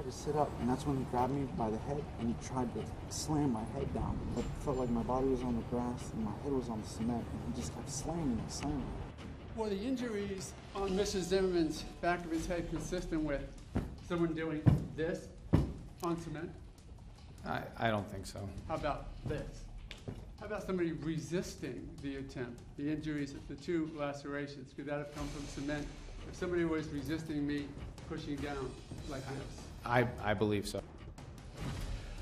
tried to sit up, and that's when he grabbed me by the head, and he tried to slam my head down. But it felt like my body was on the grass, and my head was on the cement, and he just kept slamming and slamming. Were the injuries on Mr. Zimmerman's back of his head consistent with someone doing this on cement? I don't think so. How about this? How about somebody resisting the attempt? The injuries, the two lacerations, could that have come from cement? If somebody was resisting me pushing down like this? I believe so.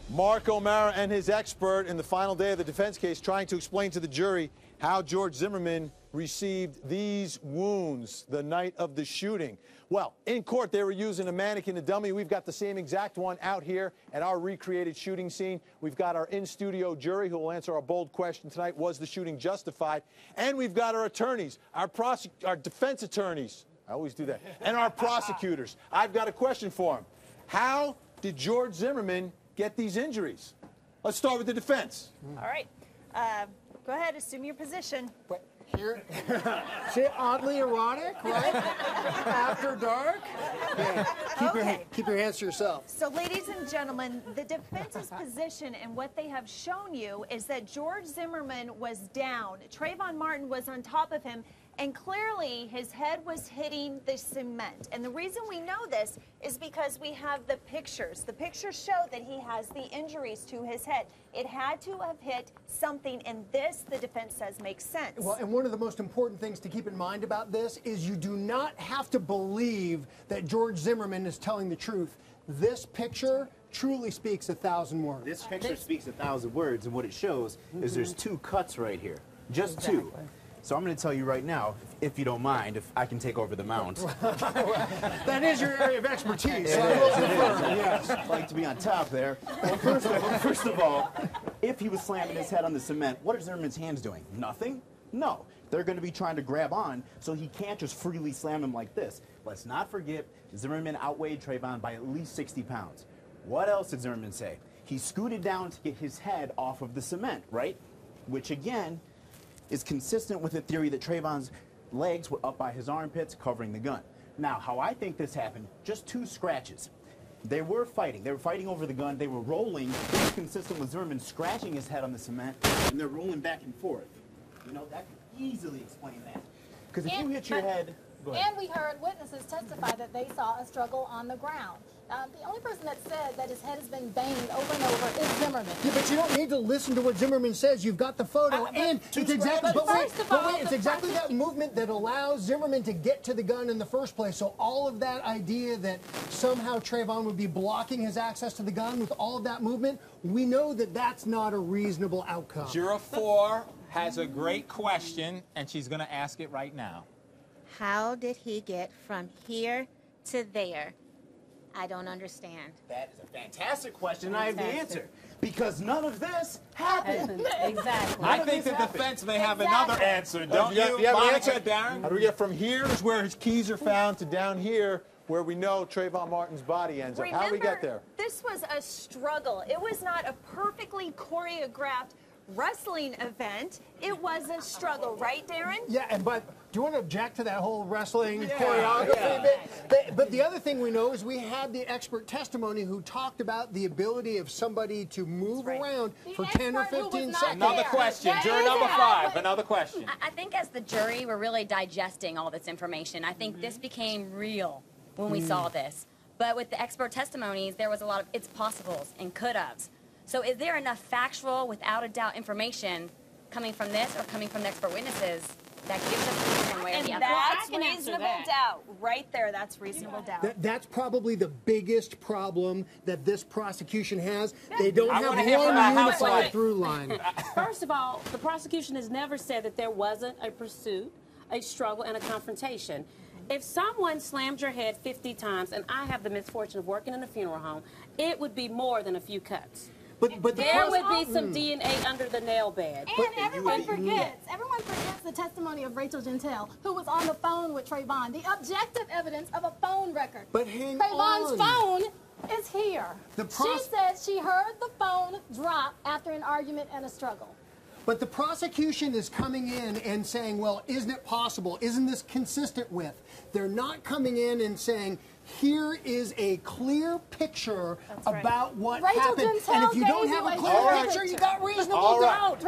Mark O'Mara and his expert in the final day of the defense case trying to explain to the jury how George Zimmerman received these wounds the night of the shooting. Well, in court, they were using a mannequin, a dummy. We've got the same exact one out here at our recreated shooting scene. We've got our in-studio jury who will answer our bold question tonight, was the shooting justified? And we've got our attorneys, our defense attorneys. I always do that. And our prosecutors. I've got a question for them. How did George Zimmerman get these injuries? Let's start with the defense. All right. Go ahead, assume your position. What, here? See, oddly erotic, right? After dark? Yeah. Keep your hands to yourself. So, ladies and gentlemen, the defense's position and what they have shown you is that George Zimmerman was down. Trayvon Martin was on top of him, and clearly his head was hitting the cement. And the reason we know this is because we have the pictures. The pictures show that he has the injuries to his head. It had to have hit something, and this, the defense says, makes sense. Well, and one of the most important things to keep in mind about this is you do not have to believe that George Zimmerman is telling the truth. This picture truly speaks 1,000 words. This picture speaks 1,000 words, and what it shows is there's two cuts right here. Just two. So I'm going to tell you right now, if you don't mind, if I can take over the mount. That is your area of expertise. Yes. I'd like to be on top there. Well, first of all, if he was slamming his head on the cement, what are Zimmerman's hands doing? Nothing? No. They're going to be trying to grab on, so he can't just freely slam him like this. Let's not forget, Zimmerman outweighed Trayvon by at least 60 pounds. What else did Zimmerman say? He scooted down to get his head off of the cement, right? Which, again, is consistent with the theory that Trayvon's legs were up by his armpits covering the gun. Now, how I think this happened, just two scratches. They were fighting. They were fighting over the gun. They were rolling. This is consistent with Zimmerman scratching his head on the cement, and they're rolling back and forth. You know, that could easily explain that. Because if you hit your head... Go ahead. And we heard witnesses testify that they saw a struggle on the ground. The only person that said that his head has been banged over and over is Zimmerman. Yeah, but you don't need to listen to what Zimmerman says. You've got the photo, and it's exactly. But wait, it's exactly that movement that allows Zimmerman to get to the gun in the first place. So all of that idea that somehow Trayvon would be blocking his access to the gun with all of that movement, we know that that's not a reasonable outcome. Juror 4 has a great question, and she's going to ask it right now. How did he get from here to there? I don't understand. That is a fantastic question, and I have the answer. Because none of this happened. Exactly. I think the defense may have another answer, don't you, Monica, Darren? How do we get from here is where his keys are found to down here where we know Trayvon Martin's body ends up? How do we get there? This was a struggle. It was not a perfectly choreographed wrestling event. It was a struggle, right, Darren? Yeah, but do you want to object to that whole wrestling choreography bit? But the other thing we know is we had the expert testimony who talked about the ability of somebody to move around for 10 or 15 seconds. Another question. Juror number 5, another question. I think as the jury, we're really digesting all this information. I think this became real when we saw this. But with the expert testimonies, there was a lot of it's possibles and could-haves. So is there enough factual, without a doubt, information coming from this or coming from the expert witnesses that gives us one way or the other? That's reasonable doubt. Right there, that's reasonable doubt. That's probably the biggest problem that this prosecution has. They don't have one unified through line. First of all, the prosecution has never said that there wasn't a pursuit, a struggle, and a confrontation. If someone slammed your head 50 times, and I have the misfortune of working in a funeral home, it would be more than a few cuts. But there would be some DNA under the nail bed. And everyone forgets the testimony of Rachel Gentile, who was on the phone with Trayvon, the objective evidence of a phone record. But hang Trayvon's on. phone is here. She said she heard the phone drop after an argument and a struggle. But the prosecution is coming in and saying, well, isn't it possible? Isn't this consistent with? They're not coming in and saying, here is a clear picture right. about what Rachel happened. Gentile And if you don't gave have you a a clear clear picture, you picture. got reasonable All right. doubt.